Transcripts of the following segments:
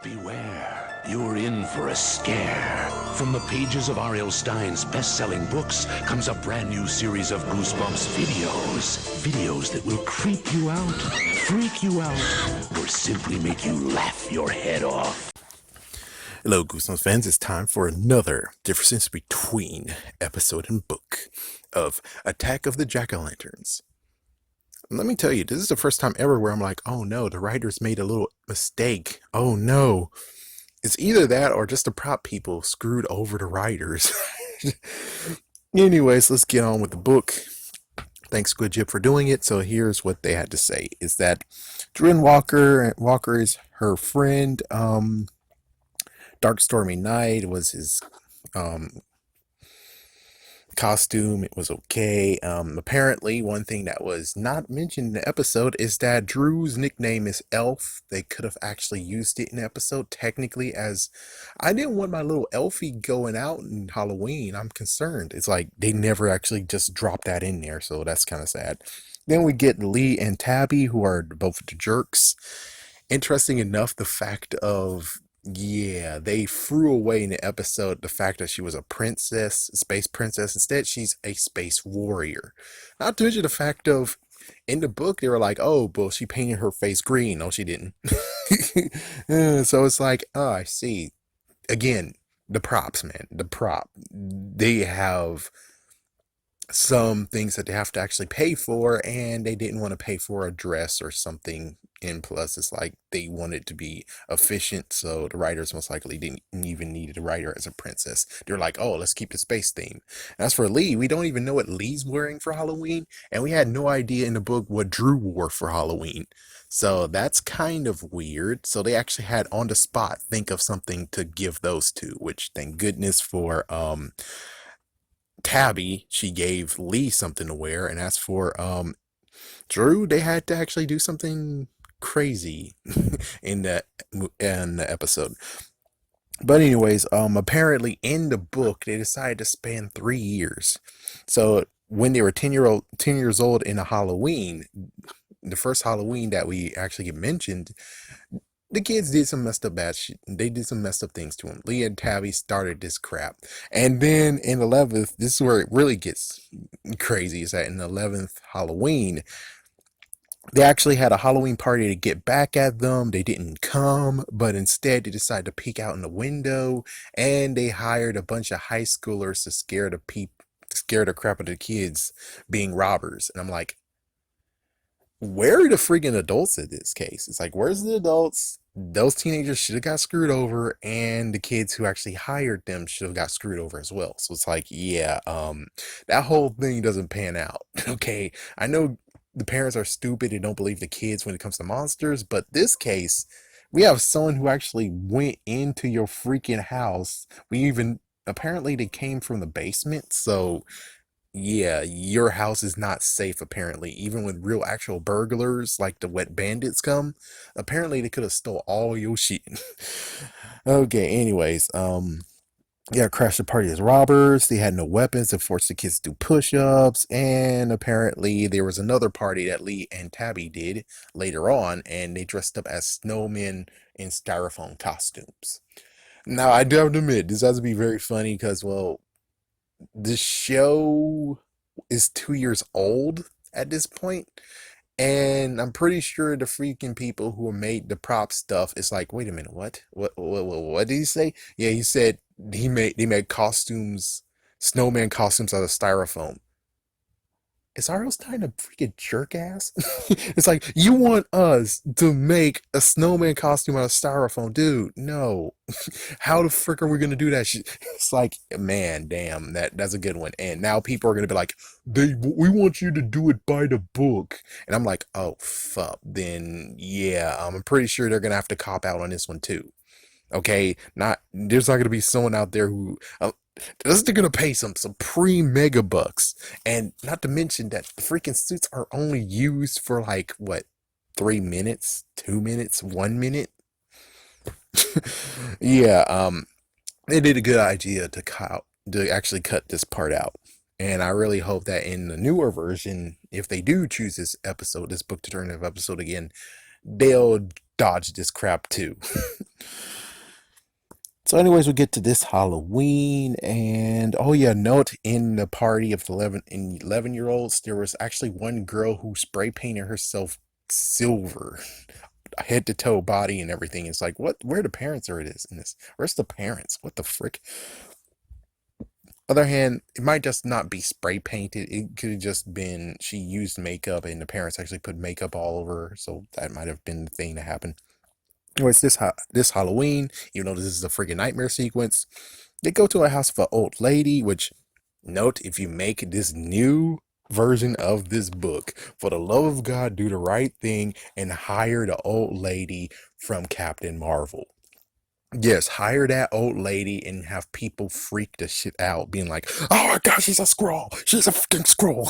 Beware, you're in for a scare. From the pages of R.L. Stein's best-selling books comes a brand new series of Goosebumps videos. Videos that will creep you out, freak you out, or simply make you laugh your head off. Hello, Goosebumps fans. It's time for another difference between episode and book of Attack of the Jack-O-Lanterns. Let me tell you, this is the first time ever where I'm like, oh no, the writers made a little mistake. Oh no. It's either that or just the prop people screwed over the writers. Anyways, let's get on with the book. Thanks, Squidjib, for doing it. So here's what they had to say. Is that Drew Walker is her friend. Dark Stormy Night was his costume. It was okay. Apparently, one thing that was not mentioned in the episode is that Drew's nickname is Elf. They could have actually used it in the episode, technically, as I didn't want my little Elfie going out in Halloween. I'm concerned. It's like they never actually just dropped that in there, so that's kind of sad. Then we get Lee and Tabby, who are both the jerks. Interesting enough, the fact of they threw away in the episode the fact that she was a princess, a space princess. Instead, she's a space warrior. Not to mention the fact of, in the book, they were like, oh, well, she painted her face green. No, she didn't. So it's like, oh, I see. Again, the props, man. The prop. They have some things that they have to actually pay for, and they didn't want to pay for a dress or something. And plus, it's like they wanted to be efficient, so the writers most likely didn't even need to write her as a princess. They're like, oh, let's keep the space theme. And as for Lee, we don't even know what Lee's wearing for Halloween, and we had no idea in the book what Drew wore for Halloween. So that's kind of weird. So they actually had on the spot think of something to give those two, which thank goodness for Tabby, she gave Lee something to wear, and as for Drew, they had to actually do something crazy in the episode. But anyways, apparently in the book they decided to span 3 years. So when they were 10 years old in a Halloween, the first Halloween that we actually get mentioned, the kids did some messed up they did some messed up things to him. Lee and Tabby started this crap. And then in 11th, this is where it really gets crazy, is that in the 11th Halloween, they actually had a Halloween party to get back at them. They didn't come, but instead they decided to peek out in the window, and they hired a bunch of high schoolers to scare the crap out of the kids being robbers. And I'm like, where are the freaking adults in this case? It's like, where's the adults? Those teenagers should have got screwed over, and the kids who actually hired them should have got screwed over as well. So it's like, that whole thing doesn't pan out. Okay, I know the parents are stupid and don't believe the kids when it comes to monsters, but this case, we have someone who actually went into your freaking house. Apparently they came from the basement, so yeah, your house is not safe apparently. Even when real actual burglars like the wet bandits come, apparently they could have stole all your shit. Okay, anyways, crashed the party as robbers. They had no weapons and forced the kids to do push-ups. And apparently there was another party that Lee and Tabby did later on, and they dressed up as snowmen in styrofoam costumes. Now, I do have to admit, this has to be very funny because, well, the show is 2 years old at this point, and I'm pretty sure the freaking people who made the prop stuff is like, wait a minute, what did he say? Yeah, he said they made costumes, snowman costumes out of styrofoam. Is R.L. Stein a freaking jerk ass? It's like, you want us to make a snowman costume out of styrofoam, dude? No. How the frick are we gonna do that shit? It's like, man, damn, that's a good one. And now people are gonna be like, we want you to do it by the book. And I'm like, oh fuck. Then yeah, I'm pretty sure they're gonna have to cop out on this one too. Okay, there's not gonna be someone out there who they're gonna pay some pre-mega bucks, and not to mention that the freaking suits are only used for like what, 3 minutes, 2 minutes, 1 minute. Yeah, they did a good idea to actually cut this part out, and I really hope that in the newer version, if they do choose this book to turn into episode again, they'll dodge this crap too. So, anyways, we get to this Halloween, and oh yeah, note in the party of 11 year olds, there was actually one girl who spray painted herself silver, head to toe, body and everything. It's like, what? Where the parents are? It is in this. Where's the parents? What the frick? Other hand, it might just not be spray painted. It could have just been she used makeup, and the parents actually put makeup all over her. So that might have been the thing that happened. Anyways, this Halloween, even though this is a freaking nightmare sequence, they go to a house of an old lady. Which, note, if you make this new version of this book, for the love of God, do the right thing and hire the old lady from Captain Marvel. Yes, hire that old lady and have people freak the shit out, being like, "Oh my God, she's a scroll! She's a freaking scroll!"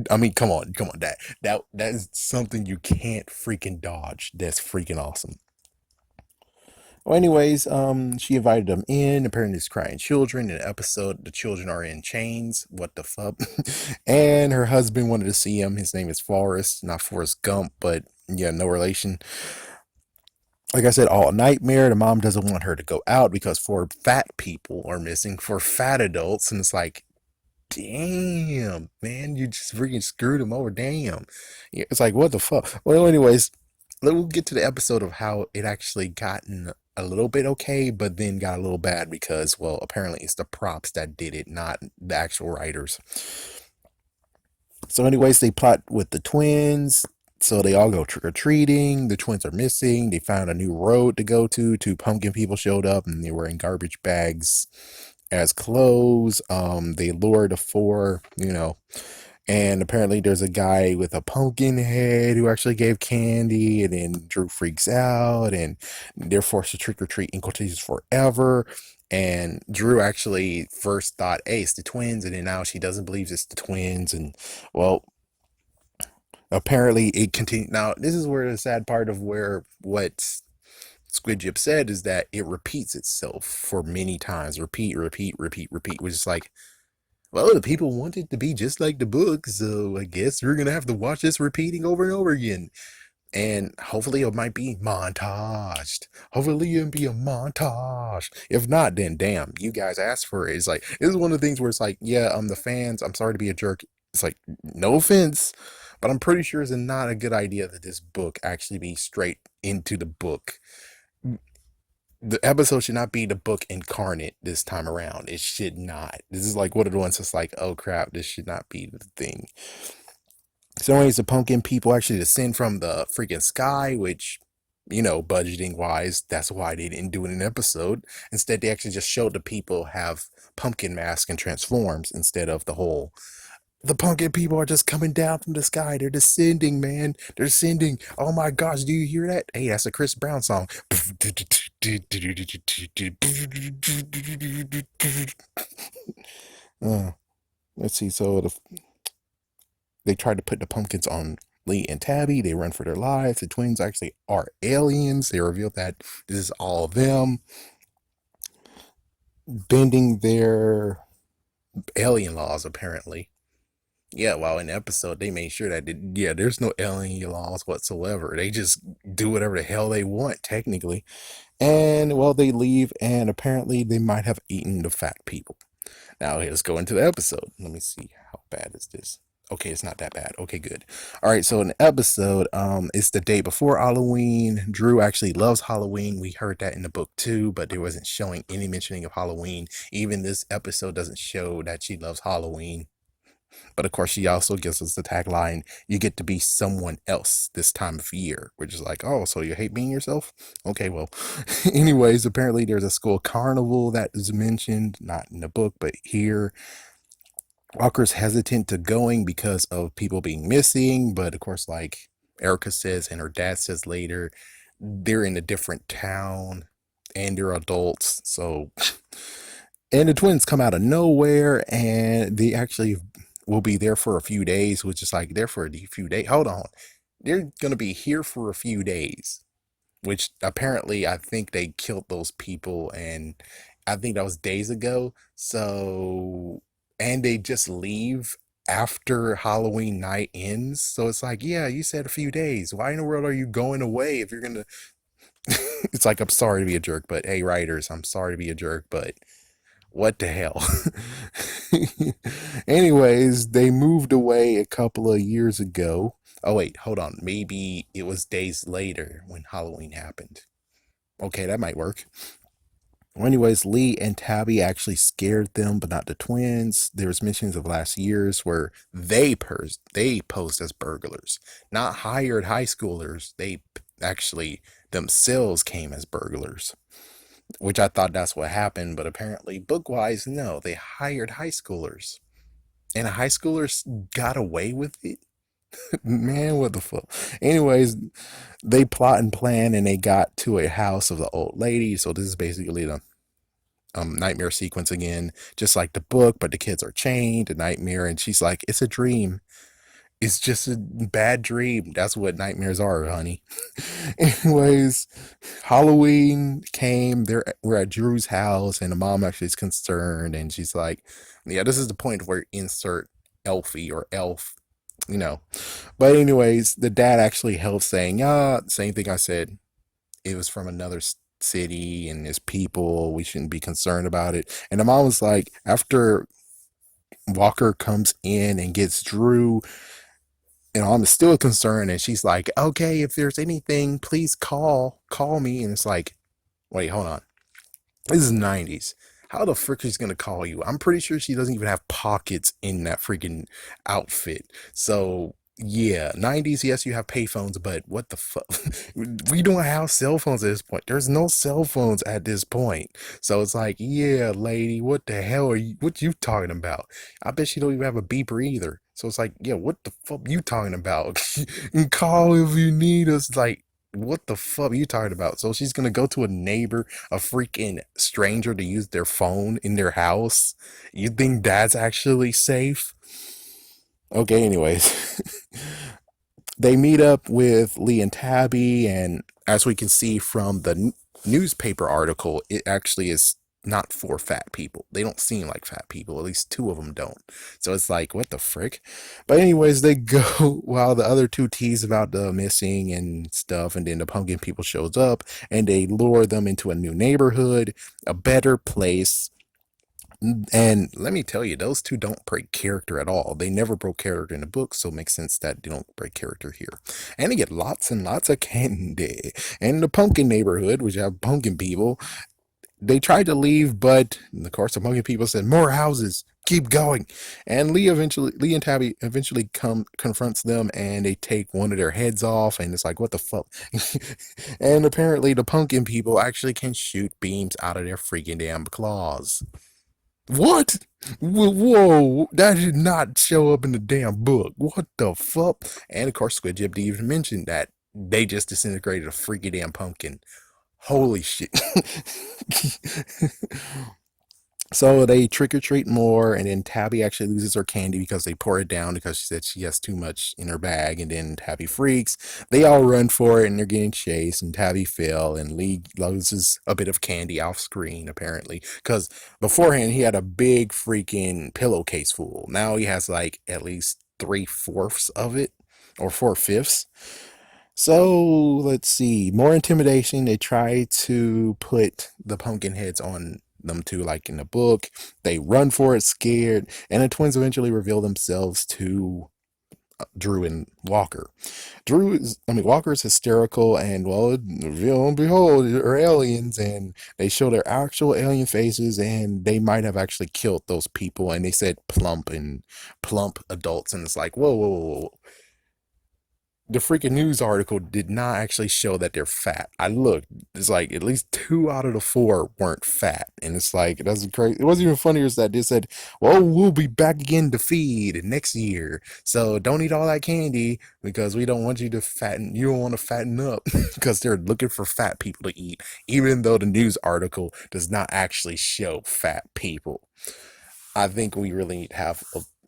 I mean, come on, that is something you can't freaking dodge. That's freaking awesome. Well, anyways, she invited them in. Apparently, there's crying children. In the episode, the children are in chains. What the fuck? And her husband wanted to see him. His name is Forrest, not Forrest Gump, but yeah, no relation. Like I said, all nightmare. The mom doesn't want her to go out because four fat people are missing, for fat adults, and it's like, damn, man, you just freaking screwed him over. Damn. Yeah, it's like, what the fuck? Well, anyways, we'll get to the episode of how it actually gotten a little bit okay, but then got a little bad because, well, apparently it's the props that did it, not the actual writers. So, anyways, they plot with the twins. So they all go trick or treating. The twins are missing. They found a new road to go to. Two pumpkin people showed up and they were in garbage bags as clothes. They lured the four, and apparently there's a guy with a pumpkin head who actually gave candy, and then Drew freaks out, and they're forced to trick or treat in quotations forever. And Drew actually first thought, hey, it's the twins, and then now she doesn't believe it's the twins. And well, apparently it continued. Now, this is where the sad part of where what Squidjib said is that it repeats itself for many times. Repeat, repeat, repeat, repeat, which is like, well, the people want it to be just like the book, so I guess we're gonna have to watch this repeating over and over again. And hopefully it might be montaged. Hopefully it'll be a montage. If not, then damn, you guys asked for it. It's like, this is one of the things where it's like, yeah, the fans, I'm sorry to be a jerk. It's like, no offense, but I'm pretty sure it's not a good idea that this book actually be straight into the book. The episode should not be the book incarnate this time around. It should not. This is like one of the ones that's like, oh crap, this should not be the thing. So anyways, the pumpkin people actually descend from the freaking sky, which, budgeting wise, that's why they didn't do it in an episode. Instead, they actually just showed the people have pumpkin masks and transforms instead of the whole, the pumpkin people are just coming down from the sky. They're descending, man. They're descending. Oh my gosh, do you hear that? Hey, that's a Chris Brown song. Uh, let's see. So they tried to put the pumpkins on Lee and Tabby. They run for their lives. The twins actually are aliens. They reveal that this is all of them bending their alien laws, apparently. Yeah, well, in the episode, they made sure that, there's no alien laws whatsoever. They just do whatever the hell they want, technically. And, well, they leave, and apparently they might have eaten the fat people. Now, let's go into the episode. Let me see, how bad is this? Okay, it's not that bad. Okay, good. All right, so in the episode, it's the day before Halloween. Drew actually loves Halloween. We heard that in the book too, but there wasn't showing any mentioning of Halloween. Even this episode doesn't show that she loves Halloween. But of course, she also gives us the tagline, you get to be someone else this time of year, which is like, oh, so you hate being yourself? Okay, well, anyways, apparently there's a school carnival that is mentioned, not in the book, but here. Walker's hesitant to going because of people being missing, but of course, like Erica says and her dad says later, they're in a different town and they're adults. So, and the twins come out of nowhere and they actually will be there for a few days, which is like there for a few days. Hold on. They're going to be here for a few days, which apparently I think they killed those people, and I think that was days ago. So, and they just leave after Halloween night ends. So it's like, yeah, you said a few days. Why in the world are you going away if you're gonna? It's It's like, I'm sorry to be a jerk, but hey, writers, I'm sorry to be a jerk, but what the hell? Anyways, they moved away a couple of years ago. Oh, wait, hold on. Maybe it was days later when Halloween happened. Okay, that might work. Well, anyways, Lee and Tabby actually scared them, but not the twins. There was mentions of last year's where they posed as burglars, not hired high schoolers. They actually themselves came as burglars, which I thought that's what happened, but apparently bookwise, no, they hired high schoolers. And high schoolers got away with it? Man, what the fuck? Anyways, they plot and plan and they got to a house of the old lady. So this is basically the nightmare sequence again, just like the book, but the kids are chained, a nightmare, and she's like, it's a dream. It's just a bad dream. That's what nightmares are, honey. Anyways, Halloween came. We're at Drew's house, and the mom actually is concerned, and she's like, "Yeah, this is the point where insert Elfie or Elf, you know." But anyways, the dad actually helps, saying, "Yeah, same thing I said. It was from another city, and there's people. We shouldn't be concerned about it." And the mom was like, after Walker comes in and gets Drew, I'm still concerned, and she's like, okay, if there's anything, please call me. And it's like, wait, hold on, this is 90s. How the frick is gonna call you? I'm pretty sure she doesn't even have pockets in that freaking outfit. So yeah, 90s, yes, you have payphones, but what the fuck? We don't have cell phones at this point. There's no cell phones at this point. So it's like, yeah, lady, what the hell are you, what you talking about? I bet she don't even have a beeper either. So it's like, yeah, what the fuck you talking about? You call if you need us. Like, what the fuck are you talking about? So she's gonna go to a neighbor, a freaking stranger, to use their phone in their house? You think that's actually safe? Okay, anyways. They meet up with Lee and Tabby, and as we can see from the newspaper article, it actually is not for fat people. They don't seem like fat people. At least two of them don't. So it's like, what the frick? But anyways, they go while the other two tease about the missing and stuff, and then the pumpkin people shows up, and they lure them into a new neighborhood, a better place. And let me tell you, those two don't break character at all. They never broke character in the book, so it makes sense that they don't break character here. And they get lots and lots of candy. And the pumpkin neighborhood, which have pumpkin people, they tried to leave, but of course the pumpkin people said, more houses, keep going. And Lee and Tabby eventually confronts them, and they take one of their heads off, and it's like, what the fuck? And apparently the pumpkin people actually can shoot beams out of their freaking damn claws. What? Whoa, that did not show up in the damn book. What the fuck? And of course, Squidjib didn't even mention that they just disintegrated a freaky damn pumpkin. Holy shit. So they trick or treat more, and then Tabby actually loses her candy because they pour it down because she said she has too much in her bag, and then Tabby freaks. They all run for it, and they're getting chased, and Tabby fell, and Lee loses a bit of candy off screen, apparently, because beforehand he had a big freaking pillowcase full. Now he has like at least 3/4 of it, or 4/5. So let's see. More intimidation. They try to put the pumpkin heads on them too, like in the book. They run for it, scared, and the twins eventually reveal themselves to Drew and Walker. Walker is hysterical, and well, lo and behold, they're aliens, and they show their actual alien faces, and they might have actually killed those people. And they said plump adults, and it's like, whoa, whoa, whoa, whoa. The freaking news article did not actually show that they're fat. I looked, it's like at least 2 out of the 4 weren't fat, and it's like, that's crazy. It wasn't even funnier as that they said, well, we'll be back again to feed next year, so don't eat all that candy because we don't want you to fatten. You don't want to fatten up because they're looking for fat people to eat, even though the news article does not actually show fat people. I think we really need to have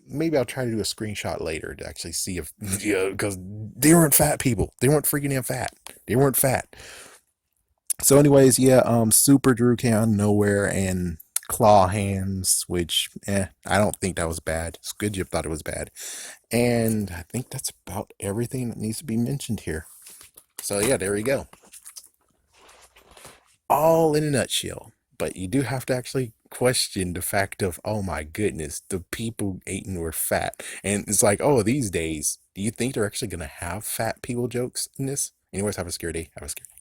maybe I'll try to do a screenshot later to actually see if, yeah, because they weren't fat people. They weren't freaking damn fat. They weren't fat. So anyways, yeah, Super Drew came out of nowhere and claw hands, which, I don't think that was bad. Squidjib thought it was bad. And I think that's about everything that needs to be mentioned here. So yeah, there we go. all in a nutshell. But you do have to actually question the fact of, oh my goodness, the people eating were fat. And it's like, oh, these days, do you think they're actually going to have fat people jokes in this? Anyways, have a scary day. Have a scary day.